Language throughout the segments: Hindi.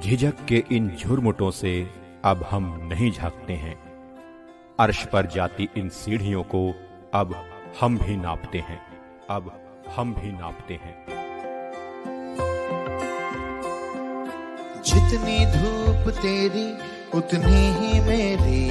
झिझक के इन झुरमुटों से अब हम नहीं झांकते हैं। अर्श पर जाती इन सीढ़ियों को अब हम भी नापते हैं, अब हम भी नापते हैं। जितनी धूप तेरी उतनी ही मेरी।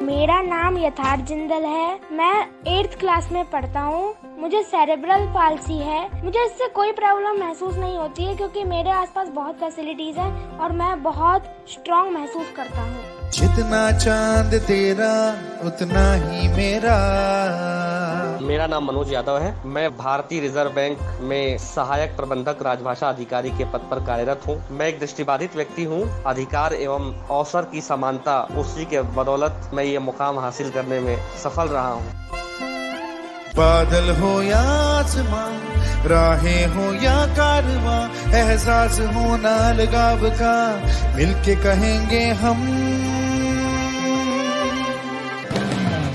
मेरा नाम यथार्थ जिंदल है। मैं 8th क्लास में पढ़ता हूँ। मुझे सेरेब्रल पाल्सी है। मुझे इससे कोई प्रॉब्लम महसूस नहीं होती है क्योंकि मेरे आसपास बहुत फैसिलिटीज हैं और मैं बहुत स्ट्रॉन्ग महसूस करता हूँ। जितना चांद तेरा उतना ही मेरा। मेरा नाम मनोज यादव है। मैं भारतीय रिजर्व बैंक में सहायक प्रबंधक राजभाषा अधिकारी के पद पर कार्यरत हूँ। मैं एक दृष्टिबाधित व्यक्ति हूँ। अधिकार एवं अवसर की समानता, उसी के बदौलत मैं ये मुकाम हासिल करने में सफल रहा हूँ। बादल हो या आसमां, राहें हो या कारवां, एहसास हो ना लगाव का, मिलके कहेंगे हम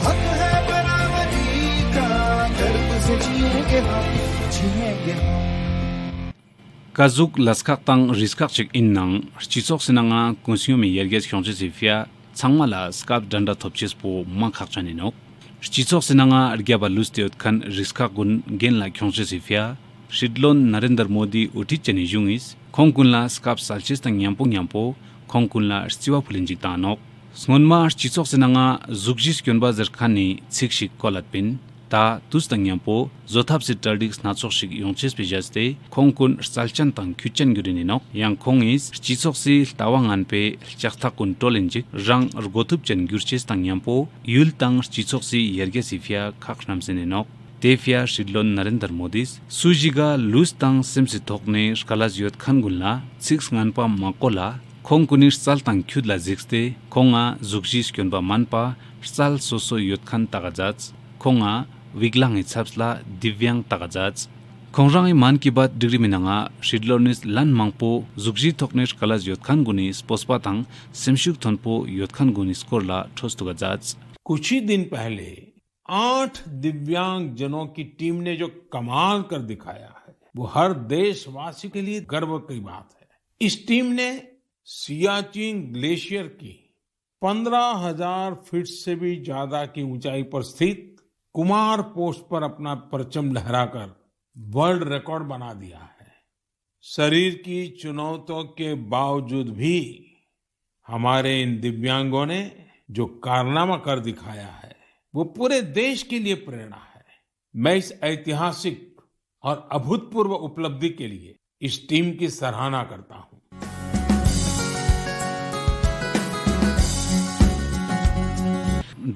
हक है बराबरी का, गर्व से जिएंगे हम, जिएंगे हम। Kazuk laskak tang riskak chik in nang chisok sinanga kunsiyo mi yerges kyongche sifia changmala skap danda thopchis po mangkhak chaninok chisok sinanga argyaba lustiot khan riskak gun gen la kyongche sifia Shidlon Narendra Modi uti chani jungis khongkunla skap salchis tang nyampo khongkunla stiwa phulinjik tanok sngonma chisok sinanga zugjis kyonba zerkhani chikshik kolatpin ta tustang nyampo zothap se tardik snachok shik yongches pijaste khongkun salchan tang khuchen gurinok yang khongis chisok si tawangan pe chakta kun tolenjik rang rgotup chen gurches tang nyampo yul tang chisok si yerge sifia khakhnam senenok tefia Shidlon Narendra Modis sujiga lustang semsi thokne skalas yot khangunla 6 nganpa makola khongkuni sal tang khudla jixte khonga zugjis kyonba manpa sal soso yot khan tagajats khonga Wiglang itchapsla divyang tagajats khongrang man ki bat degree minanga Shidlonis lan mangpo zugji thoknesh kalas yotkhan guni spospatang semshuk thonpo yotkhan guni skorla thostugajats। कुछ ही दिन पहले 8 दिव्यांग जनों की टीम ने जो कमाल कर दिखाया है वो हर देशवासी के लिए गर्व की बात है। इस टीम ने सियाचिन ग्लेशियर की 15,000 फीट से भी ज्यादा की ऊंचाई पर स्थित कुमार पोस्ट पर अपना परचम लहराकर वर्ल्ड रिकॉर्ड बना दिया है। शरीर की चुनौतियों के बावजूद भी हमारे इन दिव्यांगों ने जो कारनामा कर दिखाया है वो पूरे देश के लिए प्रेरणा है। मैं इस ऐतिहासिक और अभूतपूर्व उपलब्धि के लिए इस टीम की सराहना करता हूं।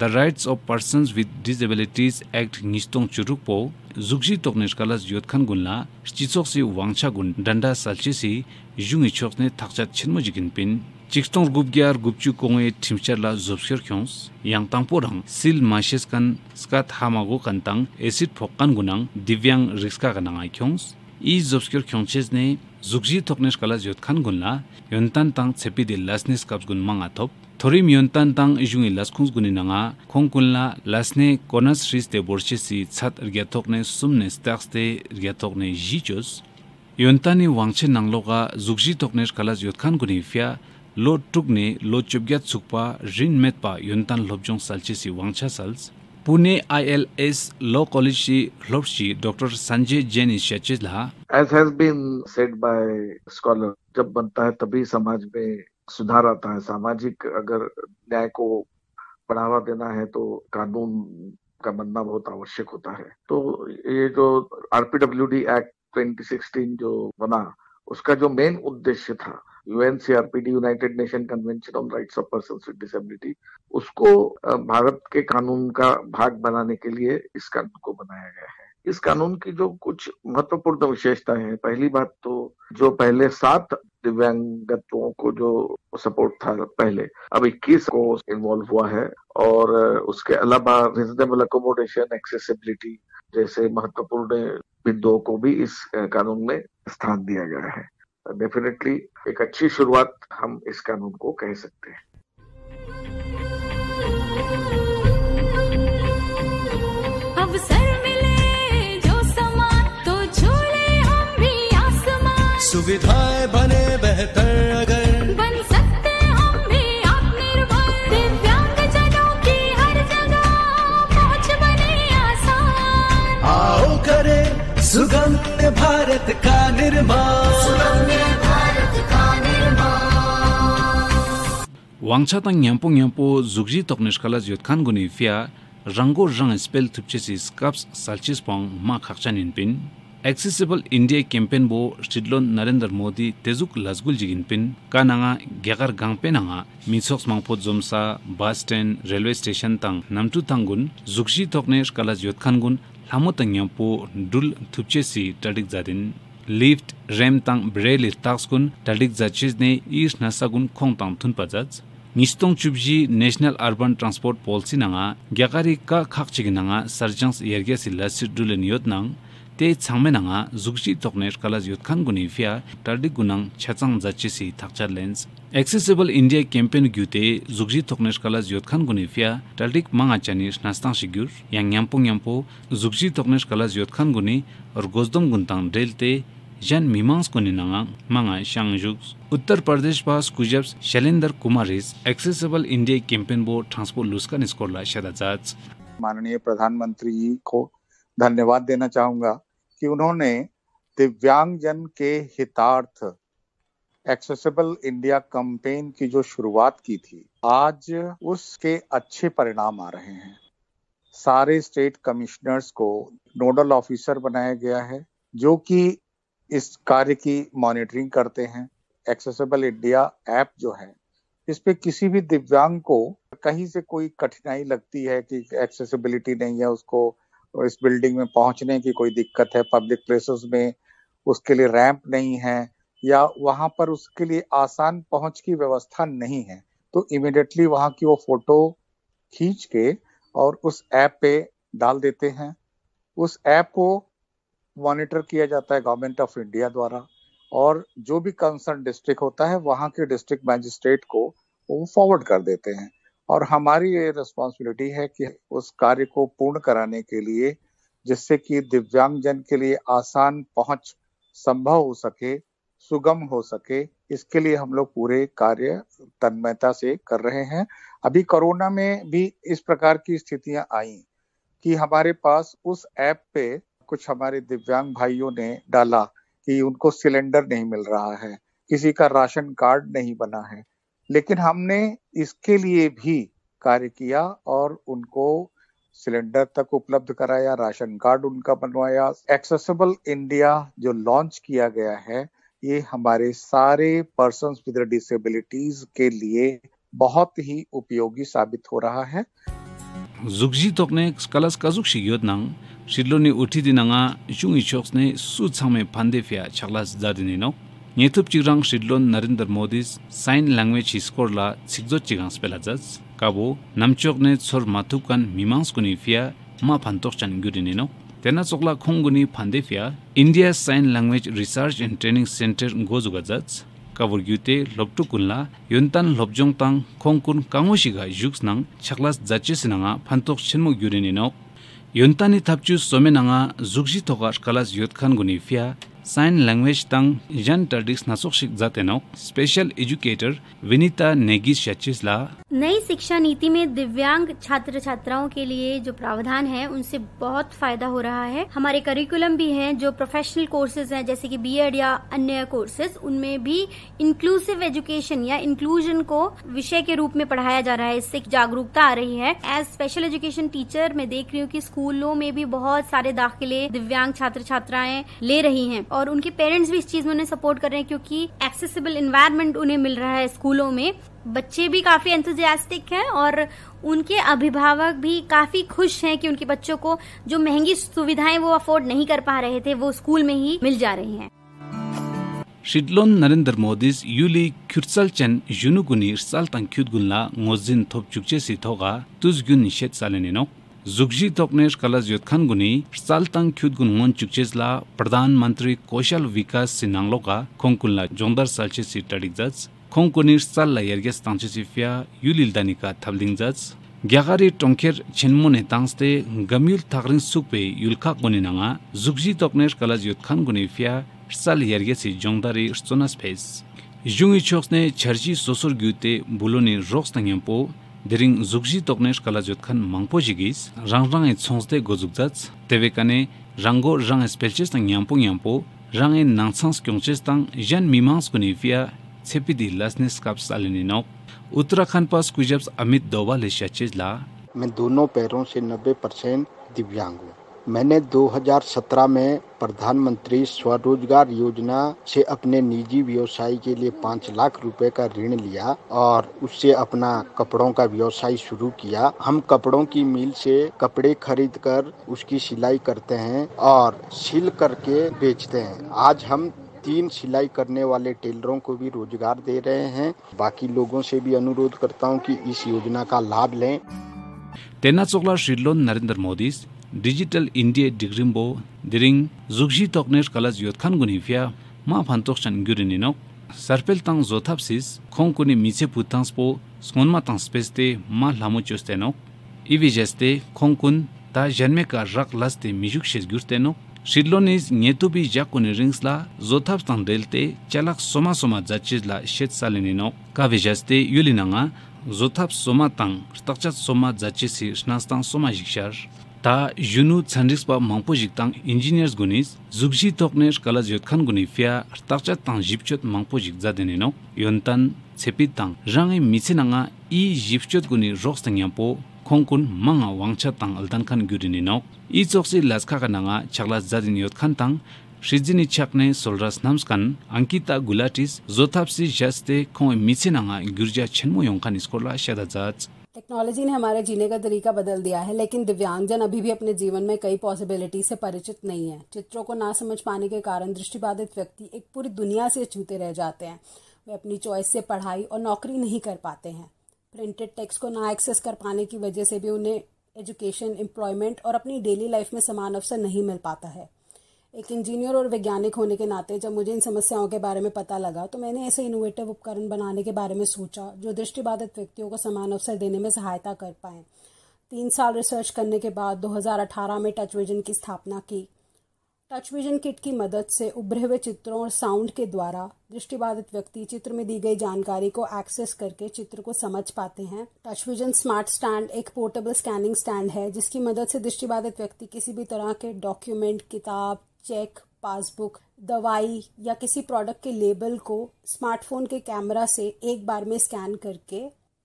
The Rights of Persons with Disabilities Act Nistong Churukpo Zugji Toknesh Kalas Yotkhan Gunla Chisok si Wangcha Gun Danda Salchisi Jungi Chokne Takchat Chenmojikin Pin Chikstong Gubgyar Gubchu Konge Timcharla Zobskir Kyons Yang Tangporang Sil Mashes Kan Skat Hamago Kantang Acid Phokan Gunang Divyang Rikska Kananga Kyons I Zobskir Kyonches ne Zugji Toknesh Kalas Yotkhan Gunla Yontan Tang Tsepi de Lasnes Kaps Gun Mangatop Thorim yontan tang ijungi laskhungs guninanga khongkunla lasne konas riste borchisi chat rgiathokne sumne staxte rgiathokne jichos yontani wangche nangloga zugji toknesh kalas yotkhan gunifia lo tukne lo chubgyat sukpa rin metpa yontan lobjong salchisi wangcha sals Pune ILS Law College Lobshi Dr. Sanjay Jain Shachila As has been said by scholar जब बनता है तभी समाज में सुधार आता है। सामाजिक अगर न्याय को बढ़ावा देना है तो कानून का बनना बहुत आवश्यक होता है। तो ये जो RPWD एक्ट 2016 जो बना उसका जो मेन उद्देश्य था UNCRPD United nation convention on rights of persons with disability उसको भारत के कानून का भाग बनाने के लिए इस कानून को बनाया गया है। इस कानून की जो कुछ महत्वपूर्ण विशेषताएं हैं, पहली बात तो जो पहले 7 दिव्यांगत्वों को जो सपोर्ट था पहले अब 21 को इन्वॉल्व हुआ है और उसके अलावा रीजनेबल अकोमोडेशन एक्सेसिबिलिटी जैसे महत्वपूर्ण बिंदुओं को भी इस कानून में स्थान दिया गया है। डेफिनेटली एक अच्छी शुरुआत हम इस कानून को कह सकते हैं। सुविधाएं बने बेहतर सुगम्य भारत का निर्माण। Wangchatang nyampo zugji toknish kala yotkan guni fia rango rang spell thupchesi scaps salchis pong ma khakchanin pin Accessible India campaign bo Shidlon Narendra Modi tezuk lasgul jigin pin kananga gyagar gangpenanga mitsoks mangpo zomsa bus stand railway station tang namtu tangun zugji toknish kala yotkan gun lamotang nyampo dul thupchesi tadik zadin lift rem tang braille taskun tadik zachis ne is nasagun khong tang thun pajaj Nistong Chubji National Urban Transport Policy nanga gyagari ka khakchigi nanga sarjans yergia silasi dulen yot nang te changme nanga zugji tokner kala yotkan guni fia tardik gunang chachang zachisi thakchar lens Accessible India campaign gyute zugji tokner kala yotkan guni fia tardik manga chani nastang shigur yang nyampo zugji tokner kala yotkan guni or gozdom guntang delte Jan Mimans Koninanga, Manga Shangjuk, Uttar Pradesh Pas Kujabs, Shailendra Kumaris, Accessible India Campaign Board Transport Luskan Skola Shadazats. माननीय प्रधानमंत्री जी को धन्यवाद देना चाहूंगा कि उन्होंने दिव्यांगजन के हितार्थ एक्सेसिबल इंडिया कैंपेन की जो शुरुआत की थी, आज उसके अच्छे परिणाम आ रहे हैं। सारे स्टेट कमिश्नर्स को नोडल ऑफिसर बनाया गया है जो कि इस कार्य की मॉनिटरिंग करते हैं। एक्सेसिबल इंडिया ऐप जो है, इस पे किसी भी दिव्यांग को कहीं से कोई कठिनाई लगती है कि एक्सेसिबिलिटी नहीं है, उसको इस बिल्डिंग में पहुंचने की कोई दिक्कत है, पब्लिक प्लेसेस में उसके लिए रैंप नहीं है या वहां पर उसके लिए आसान पहुंच की व्यवस्था नहीं है, तो इमीडिएटली वहां की वो फोटो खींच के और उस ऐप पे डाल देते हैं। उस ऐप को मॉनिटर किया जाता है गवर्नमेंट ऑफ इंडिया द्वारा और जो भी कंसर्न डिस्ट्रिक्ट होता है वहां के डिस्ट्रिक्ट मैजिस्ट्रेट को वो फॉरवर्ड कर देते हैं और हमारी ये रिस्पॉन्सिबिलिटी है कि उस कार्य को पूर्ण कराने के लिए, जिससे कि दिव्यांगजन के लिए आसान पहुंच संभव हो सके, सुगम हो सके, इसके लिए हम लोग पूरे कार्य तन्मयता से कर रहे हैं। अभी कोरोना में भी इस प्रकार की स्थितियां आई कि हमारे पास उस ऐप पे कुछ हमारे दिव्यांग भाइयों ने डाला कि उनको सिलेंडर नहीं मिल रहा है, किसी का राशन कार्ड नहीं बना है, लेकिन हमने इसके लिए भी कार्य किया और उनको सिलेंडर तक उपलब्ध कराया, राशन कार्ड उनका बनवाया। एक्सेसिबल इंडिया जो लॉन्च किया गया है, ये हमारे सारे पर्सन्स विद डिसेबिलिटीज के लिए बहुत ही उपयोगी साबित हो रहा है। Zugji tokne skalas kazuk shigyot nang shidloni uthi dinanga jungi choksne su changme phande fia chaklas zadine no nyetup chigrang shidlon Narendra Modi's sign language skorla sikjot chigang spelajaz kabo namchokne chor matukan mimangs kuni fia ma phantok chan gyurine no tena chokla khonguni phande fia India Sign Language Research and Training Center gozugajaz kabur gyute lobtu kunla yontan lobjong tang khongkun kangoshiga juks nang chaklas zaches nanga phantok chenmo gyurine no yontani thapchu somenanga zugji thogar kalas yotkhan guni fia sign language tang jan tardis nasokshik zateno special educator Vinita Negi शचिसला। नई शिक्षा नीति में दिव्यांग छात्र छात्राओं के लिए जो प्रावधान है उनसे बहुत फायदा हो रहा है। हमारे करिकुलम भी हैं जो प्रोफेशनल कोर्सेज हैं जैसे कि बीएड या अन्य कोर्सेज, उनमें भी इंक्लूसिव एजुकेशन या इंक्लूजन को विषय के रूप में पढ़ाया जा रहा है। इससे जागरूकता आ रही है। एज स्पेशल एजुकेशन टीचर मैं देख रही हूँ कि स्कूलों में भी बहुत सारे दाखिले दिव्यांग छात्र छात्राएं ले रही हैं और उनके पेरेंट्स भी इस चीज में उन्हें सपोर्ट कर रहे हैं क्योंकि एक्सेसिबल एनवायरनमेंट उन्हें मिल रहा है। स्कूलों में बच्चे भी काफी एंथुसियास्टिक हैं और उनके अभिभावक भी काफी खुश हैं कि उनके बच्चों को जो महंगी सुविधाएं वो अफोर्ड नहीं कर पा रहे थे वो स्कूल में ही मिल जा रही हैं। Shidlon Narendra Modi's Yuli Kürtsalchen Junuguni Saltan Kyutgunla Ngozin Topchukche Sitoga Tuzgun Nishet Salenino Zugji Toknesh Kalas Yotkan Guni Saltan Kyutgun Mon Chukchesla Pradhan Mantri Koshal Vikas Sinangloka Konkunla Jondar Salche Sitadizats Konkunir Salla Yerges Tanchesifia Yulil Danika Tablingzats Gyagari Tonker Chenmone Tangste Gamil Tagrin Sukpe Yulka Goninanga Zugji Toknesh Kalas Yotkan Gunifia Sal Yergesi Jondari Stona Space Jungi Choksne Charji Sosor Gute Buloni Roxtangyampo Dering Zugji Toknesh Kalas Yotkan Mangpo Jigis Rangrang et Sonsde Gozugzats Tevekane rango rang spelches tang yampo range nangsans kyongches tang jan mimans kunifia sepidi lasnes kaps alinino Uttarakhand पास कुजब्स अमित दोवाल ला। मैं दोनों पैरों से 90% दिव्यांग हूँ। मैंने 2017 में प्रधानमंत्री स्वरोजगार योजना से अपने निजी व्यवसाय के लिए 5 लाख रुपए का ऋण लिया और उससे अपना कपड़ों का व्यवसाय शुरू किया। हम कपड़ों की मिल से कपड़े खरीदकर उसकी सिलाई करते हैं और सिल करके बेचते हैं। आज हम 3 सिलाई करने वाले टेलरों को भी रोजगार दे रहे हैं। बाकी लोगों से भी अनुरोध करता हूं कि इस योजना का लाभ लें। तेना चोकला श्रीलोन नरेंद्र मोदी डिजिटल इंडिया डिग्रिम्बो दिरिंग जुगजी तोकनेश कलाज योतखान गुनिफिया मा फांतोक्शन गुरिनिनो सरपेल तंग जोथापसिस खोंकुनि मिचे पुतांसपो स्कोनमा तंग स्पेस्ते मा लामो चोस्तेनो इविजेस्ते खोंकुन ता जन्मे का रक लस्ते मिजुक शेज गुर्तेनो शिडलोनिस न्येतुबी जाकुनि रिंग्सला जोथाप तंग देलते चलक सोमा जाचिजला शेत सालिनिनो कावेजेस्ते युलिनांगा जोथाप सोमा तंग तकचत सोमा जाचिसि स्नास्तांग सोमा जिक्षार ता जुनु छान्दिक्सपा मांगपो जिक्तांग इंजीनियर्स गुनिस जुगजी तोकनेश कला जोतखान गुनिफिया तकचत तंग जिपचोत मांगपो जिकजादेनिनो योनतान छेपित तंग रांगे मिचिनांगा ई जिपचोत गुनि रोक्सतांगयापो खोंकुन मंगा वांगचा तंग अल्तानखान गुरिनिनो ई चोक्सि लासखा नंगा छगला जादिन योतखान तंग शिजिनी छकने सोलरास नामस्कान अंकिता गुलाटिस जोथापसी जस्ते खों मिचिनांगा गुरजा छनमो योंखान स्कोला शदाजाज। टेक्नोलॉजी ने हमारे जीने का तरीका बदल दिया है, लेकिन दिव्यांगजन अभी भी अपने जीवन में कई पॉसिबिलिटी से परिचित नहीं है। चित्रों को ना समझ पाने के कारण दृष्टिबाधित व्यक्ति एक पूरी दुनिया से छूते रह जाते हैं। वे अपनी चॉइस से पढ़ाई और नौकरी नहीं कर पाते हैं। प्रिंटेड टेक्स्ट को ना एक्सेस कर पाने की वजह से भी उन्हें एजुकेशन, एम्प्लॉयमेंट और अपनी डेली लाइफ में समान अवसर नहीं मिल पाता है। एक इंजीनियर और वैज्ञानिक होने के नाते जब मुझे इन समस्याओं के बारे में पता लगा तो मैंने ऐसे इनोवेटिव उपकरण बनाने के बारे में सोचा जो दृष्टिबाधित व्यक्तियों को समान अवसर देने में सहायता कर पाएं। 3 साल रिसर्च करने के बाद 2018 में टच विजन की स्थापना की। टच विजन किट की मदद से उभरे हुए चित्रों और साउंड के द्वारा दृष्टिबाधित व्यक्ति चित्र में दी गई जानकारी को एक्सेस करके चित्र को समझ पाते हैं। टच विजन स्मार्ट स्टैंड एक पोर्टेबल स्कैनिंग स्टैंड है जिसकी मदद से दृष्टिबाधित व्यक्ति किसी भी तरह के डॉक्यूमेंट, किताब, चेक, पासबुक, दवाई या किसी प्रोडक्ट के लेबल को स्मार्टफोन के कैमरा से एक बार में स्कैन करके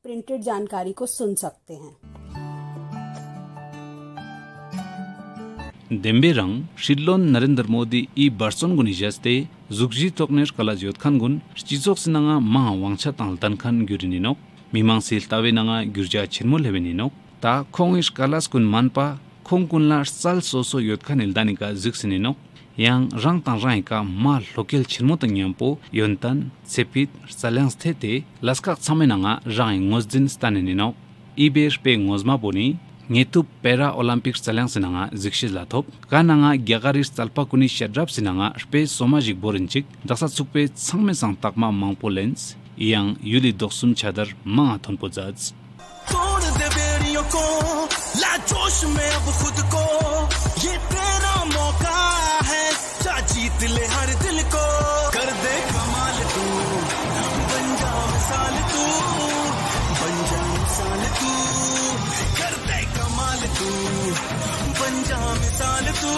प्रिंटेड जानकारी को सुन सकते हैं। देम्बेरंग शिलोन नरेंद्र मोदी ई बर्सन गुनी जस्ते जुगजी तोकनेश कला जोतखान गुन चिजोक सिनांगा मा वांगचा तांगतान खान गुरिनिनो मिमांग सिलतावे नांगा गुरजा छिनमुल हेबेनिनो ता खोंगिश कलास कुन मानपा खोंकुनला साल सोसो योतखान इल्दानिका जिक्सिनिनो yang rang tang rai ka ma local chilmo tangyampo yontan sepit salangs thete laskak samenanga rai ngozdin stanenino iber pe ngozma boni ngetu para olympics salangs nanga zikshi lathop kananga gyagaris talpa kuni shadrap sinanga spe somajik borinchik daksa sukpe sangme sang takma mangpolens yang yuli doksum chadar ma thonpo jaj तोड़ दे बेड़ियों को ला जोश में अब खुद को ये तेरा मौका है जा जीत ले हर दिल को कर दे कमाल तू बन जा मिसाल तू बन जा मिसाल तू कर दे कमाल तू बन जा मिसाल तू